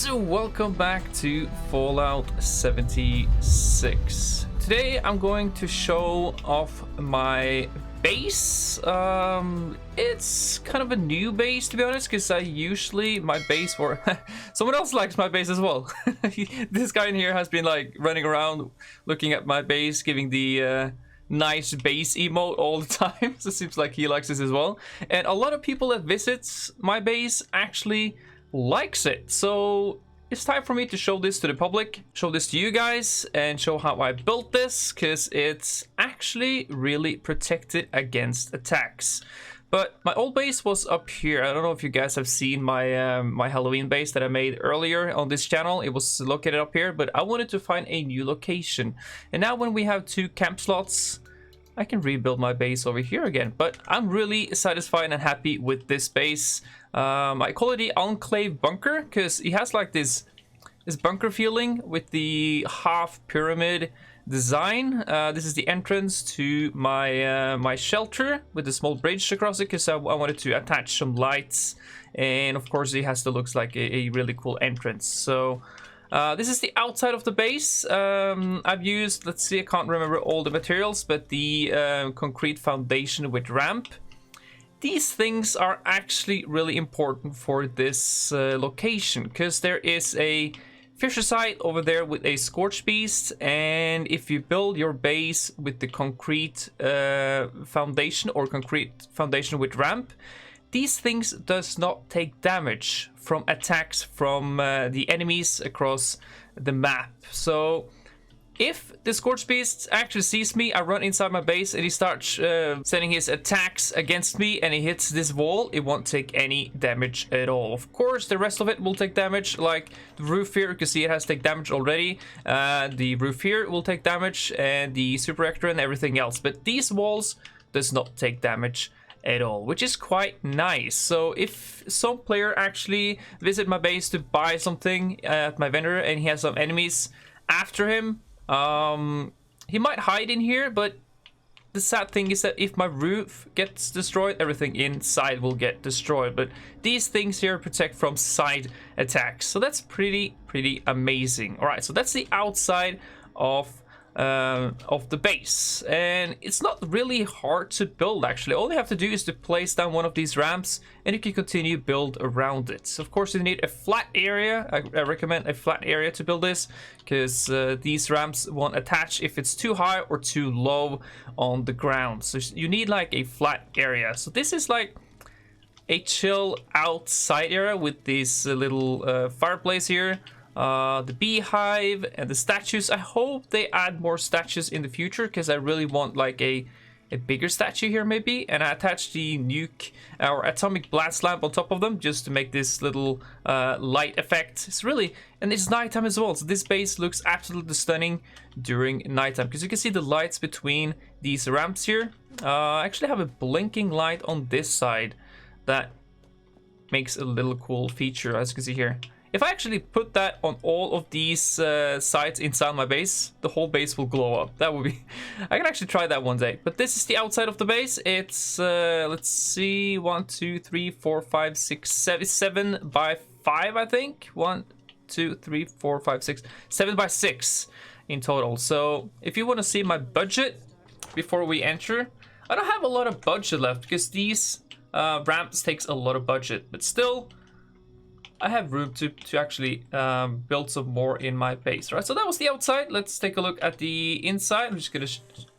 So welcome back to Fallout 76. Today I'm going to show off my base. It's kind of a new base, to be honest, because my base for someone else likes my base as well. This guy in here has been like running around looking at my base, giving the nice base emote all the time. So it seems like he likes this as well, and a lot of people that visits my base actually likes it. So it's time for me to show this to the public, show this to you guys, and show how I built this, because it's actually really protected against attacks. But my old base was up here. I don't know if you guys have seen my my Halloween base that I made earlier on this channel. It was located up here, but I wanted to find a new location. And now when we have 2 camp slots, I can rebuild my base over here again. But I'm really satisfied and happy with this base. I call it the Enclave Bunker because it has like this bunker feeling with the half pyramid design. This is the entrance to my my shelter with the small bridge across it, because I wanted to attach some lights, and of course it has to look like a really cool entrance. So this is the outside of the base. I've used, let's see, I can't remember all the materials, but the concrete foundation with ramp. These things are actually really important for this location, because there is a fisher site over there with a scorch beast, and if you build your base with the concrete foundation or concrete foundation with ramp, these things does not take damage from attacks from the enemies across the map. So if the Scorch Beast actually sees me, I run inside my base and he starts sending his attacks against me, and he hits this wall, it won't take any damage at all. Of course, the rest of it will take damage, like the roof here, you can see it has taken damage already. The roof here will take damage, and the super reactor and everything else. But these walls does not take damage at all, which is quite nice. So if some player actually visit my base to buy something at my vendor and he has some enemies after him, he might hide in here, but the sad thing is that if my roof gets destroyed, everything inside will get destroyed. But these things here protect from side attacks, so that's pretty amazing. All right, so that's the outside of the base, and it's not really hard to build. Actually, all you have to do is to place down one of these ramps, and you can continue build around it. So of course you need a flat area. I recommend a flat area to build this, because these ramps won't attach if it's too high or too low on the ground. So you need like a flat area. So this is like a chill outside area with this little fireplace here, the beehive and the statues. I hope they add more statues in the future, because I really want like a bigger statue here maybe. And I attached the nuke or atomic blast lamp on top of them just to make this little light effect. It's really, and it's nighttime as well, so this base looks absolutely stunning during nighttime, because you can see the lights between these ramps here. I actually have a blinking light on this side that makes a little cool feature, as you can see here. If I actually put that on all of these sides inside my base, the whole base will glow up. That would be... I can actually try that one day. But this is the outside of the base. It's, let's see, 1, 2, 3, 4, 5, 6, 7 by 5, I think. 1, 2, 3, 4, 5, 6, 7 by 6 in total. So if you want to see my budget before we enter, I don't have a lot of budget left, because these ramps takes a lot of budget. But still, I have room to actually build some more in my base. Right, so that was the outside. Let's take a look at the inside. I'm just gonna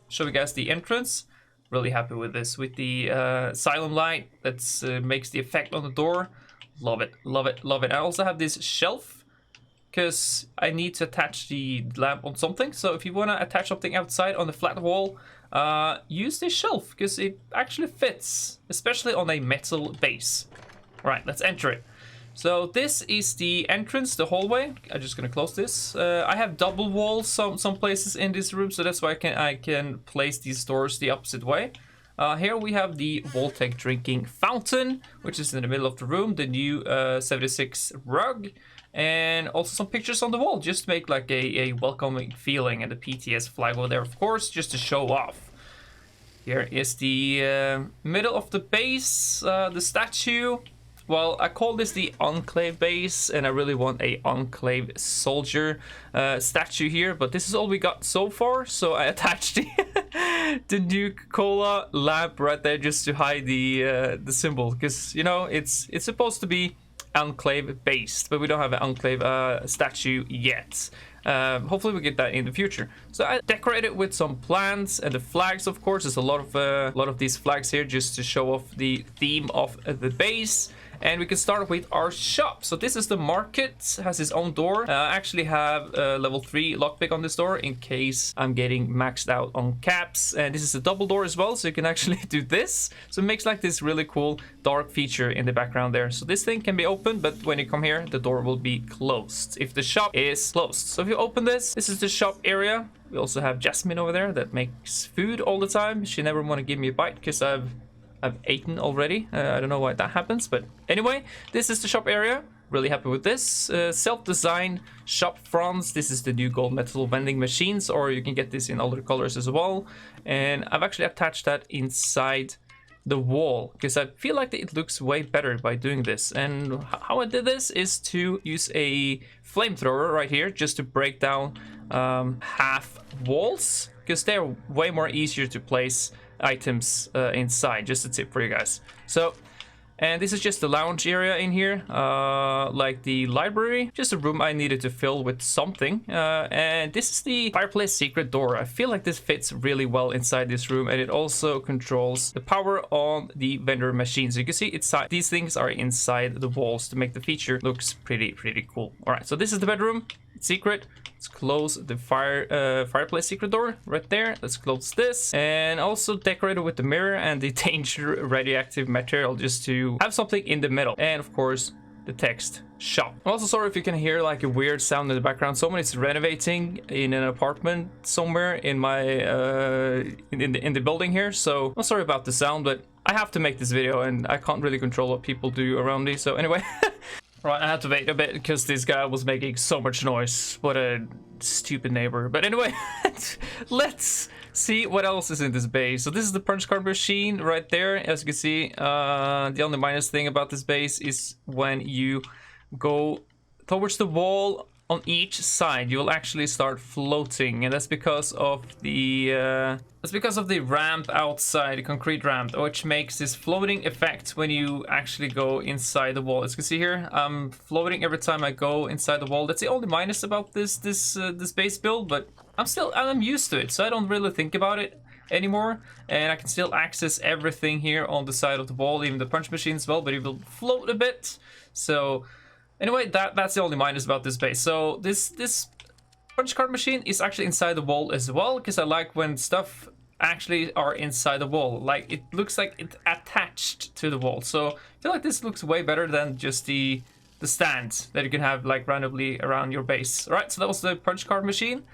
show you guys the entrance. Really happy with this, with the asylum light that makes the effect on the door. Love it, love it, love it. I also have this shelf, because I need to attach the lamp on something. So if you want to attach something outside on the flat wall, use this shelf, because it actually fits, especially on a metal base. All right, let's enter it. So this is the entrance, the hallway. I'm just gonna close this. I have double walls some places in this room, so that's why I can place these doors the opposite way. Here we have the Voltec drinking fountain, which is in the middle of the room. The new 76 rug, and also some pictures on the wall, just to make like a welcoming feeling. And the PTS flag over there, of course, just to show off. Here is the middle of the base, the statue. Well, I call this the Enclave base, and I really want a Enclave soldier statue here, but this is all we got so far, so I attached the Nuka-Cola lamp right there just to hide the symbol, because, you know, it's supposed to be Enclave based, but we don't have an Enclave statue yet. Hopefully we get that in the future. So I decorated with some plants and the flags, of course. There's a lot of these flags here just to show off the theme of the base. And we can start with our shop. So this is the market, has its own door. I actually have level 3 lockpick on this door in case I'm getting maxed out on caps. And this is a double door as well, so you can actually do this. So it makes like this really cool dark feature in the background there. So this thing can be open, but when you come here, the door will be closed if the shop is closed. So if you open this is the shop area. We also have Jasmine over there that makes food all the time. She never want to give me a bite because I've eaten already. I don't know why that happens, but anyway, this is the shop area. Really happy with this. Self-designed shop fronts. This is the new gold metal vending machines, or you can get this in other colors as well. And I've actually attached that inside the wall because I feel like it looks way better by doing this. And how I did this is to use a flamethrower right here just to break down half walls, because they're way more easier to place items inside. Just a tip for you guys. So, and this is just the lounge area in here, like the library, just a room I needed to fill with something. And this is the Fireplace secret door. I feel like this fits really well inside this room, and it also controls the power on the vendor machines. You can see it's these things are inside the walls to make the feature looks pretty cool. All right, so this is the bedroom. It's secret. Let's close the Fireplace secret door right there. Let's close this, and also decorate it with the mirror and the danger radioactive material just to have something in the middle, and of course the text shop. I'm also sorry if you can hear like a weird sound in the background. Someone's renovating in an apartment somewhere in my in the building here, so I'm sorry about the sound, but I have to make this video and I can't really control what people do around me. So anyway. Right, I had to wait a bit because this guy was making so much noise. What a stupid neighbor. But anyway, let's see what else is in this base. So this is the punch card machine right there. As you can see, the only minus thing about this base is when you go towards the wall on each side, you will actually start floating, and that's because of the ramp outside, the concrete ramp, which makes this floating effect when you actually go inside the wall. As you can see here, I'm floating every time I go inside the wall. That's the only minus about this base build, but I'm used to it, so I don't really think about it anymore, and I can still access everything here on the side of the wall, even the punch machine as well, but it will float a bit. So anyway, that's the only minus about this base. So this punch card machine is actually inside the wall as well, because I like when stuff actually are inside the wall. Like, it looks like it's attached to the wall. So I feel like this looks way better than just the stand that you can have like randomly around your base. All right, so that was the punch card machine.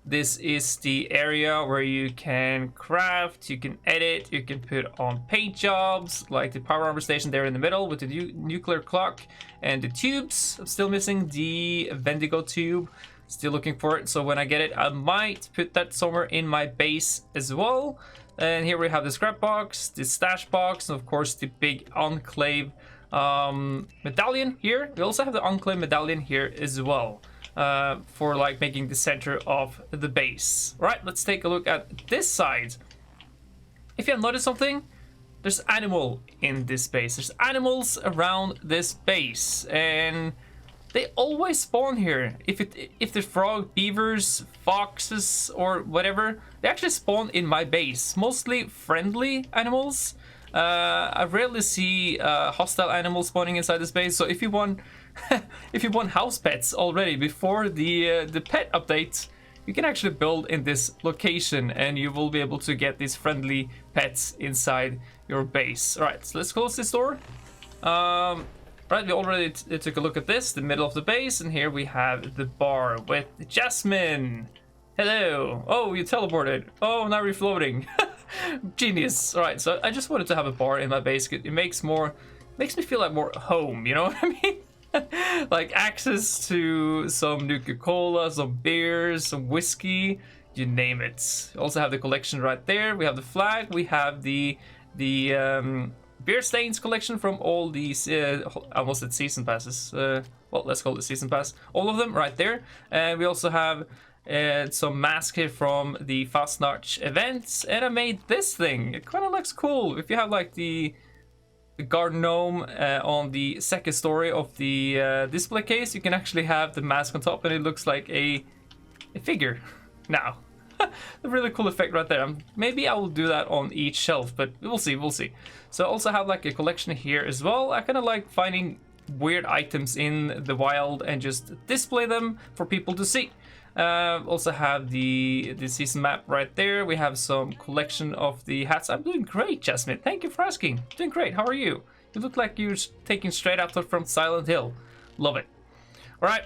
This is the area where you can craft, you can edit, you can put on paint jobs, like the power armor station there in the middle with the nuclear clock and the tubes. I'm still missing the Vendigo tube, still looking for it. So when I get it, I might put that somewhere in my base as well. And here we have the scrap box, the stash box, and of course the big Enclave medallion here. We also have the Enclave medallion here as well. For like making the center of the base. Right, let's take a look at this side. If you have noticed something, there's animal in this base. There's animals around this base, and they always spawn here. If the frog, beavers, foxes, or whatever, they actually spawn in my base. Mostly friendly animals. I rarely see hostile animals spawning inside this base. So if you want if you want house pets already before the pet update, you can actually build in this location, and you will be able to get these friendly pets inside your base. All right, so let's close this door. Right, we already took a look at this, the middle of the base, and here we have the bar with Jasmine. Hello. Oh, you teleported. Oh, now we're floating. Genius. All right, so I just wanted to have a bar in my base. It makes me feel like more home, you know what I mean? Like access to some Nuka-Cola, some beers, some whiskey, you name it. Also have the collection right there. We have the flag, we have the beer stains collection from all these, I almost said season passes. Well, let's call it season pass. All of them right there. And we also have some masks here from the Fast Notch events. And I made this thing. It kind of looks cool. If you have like the garden gnome on the second story of the display case, you can actually have the mask on top and it looks like a figure now. A really cool effect right there. Maybe I will do that on each shelf, but we'll see, we'll see. So I also have like a collection here as well. I kind of like finding weird items in the wild and just display them for people to see. Also have the season map right there. We have some collection of the hats. I'm doing great, Jasmine. Thank you for asking. Doing great. How are you? You look like you're taking straight out from Silent Hill. Love it. All right.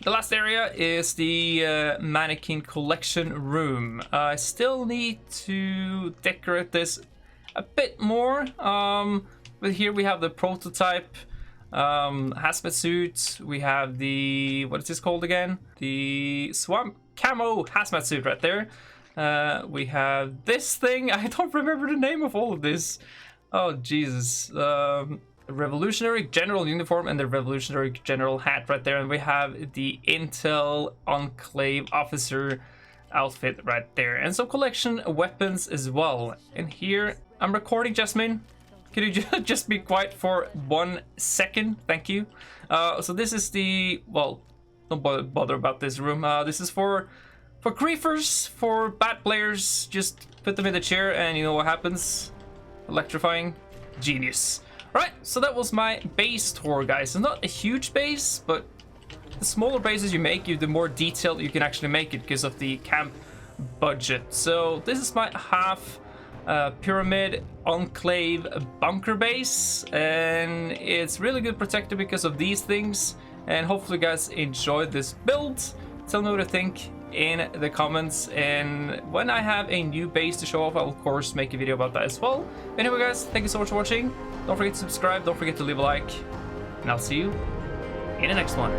The last area is the Mannequin collection room. I still need to decorate this a bit more. But here we have the prototype hazmat suit. We have the, what is this called again? The swamp camo hazmat suit right there. We have this thing. I don't remember the name of all of this. Oh, Jesus. Revolutionary General uniform and the Revolutionary General hat right there, and we have the Intel Enclave officer outfit right there, and some collection weapons as well. And here I'm recording, Jasmine. Can you just be quiet for 1 second? Thank you. So this is the, well, don't bother about this room. This is for griefers, for bad players. Just put them in the chair and you know what happens. Electrifying. Genius. Right, so that was my base tour, guys. It's not a huge base, but the smaller bases you make, the more detailed you can actually make it because of the camp budget. So this is my half pyramid Enclave Bunker base, and it's really good protected because of these things. And hopefully you guys enjoyed this build. Tell me what you think in the comments, and when I have a new base to show off, I'll of course make a video about that as well. Anyway, guys, thank you so much for watching. Don't forget to subscribe, don't forget to leave a like, and I'll see you in the next one.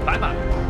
Bye bye.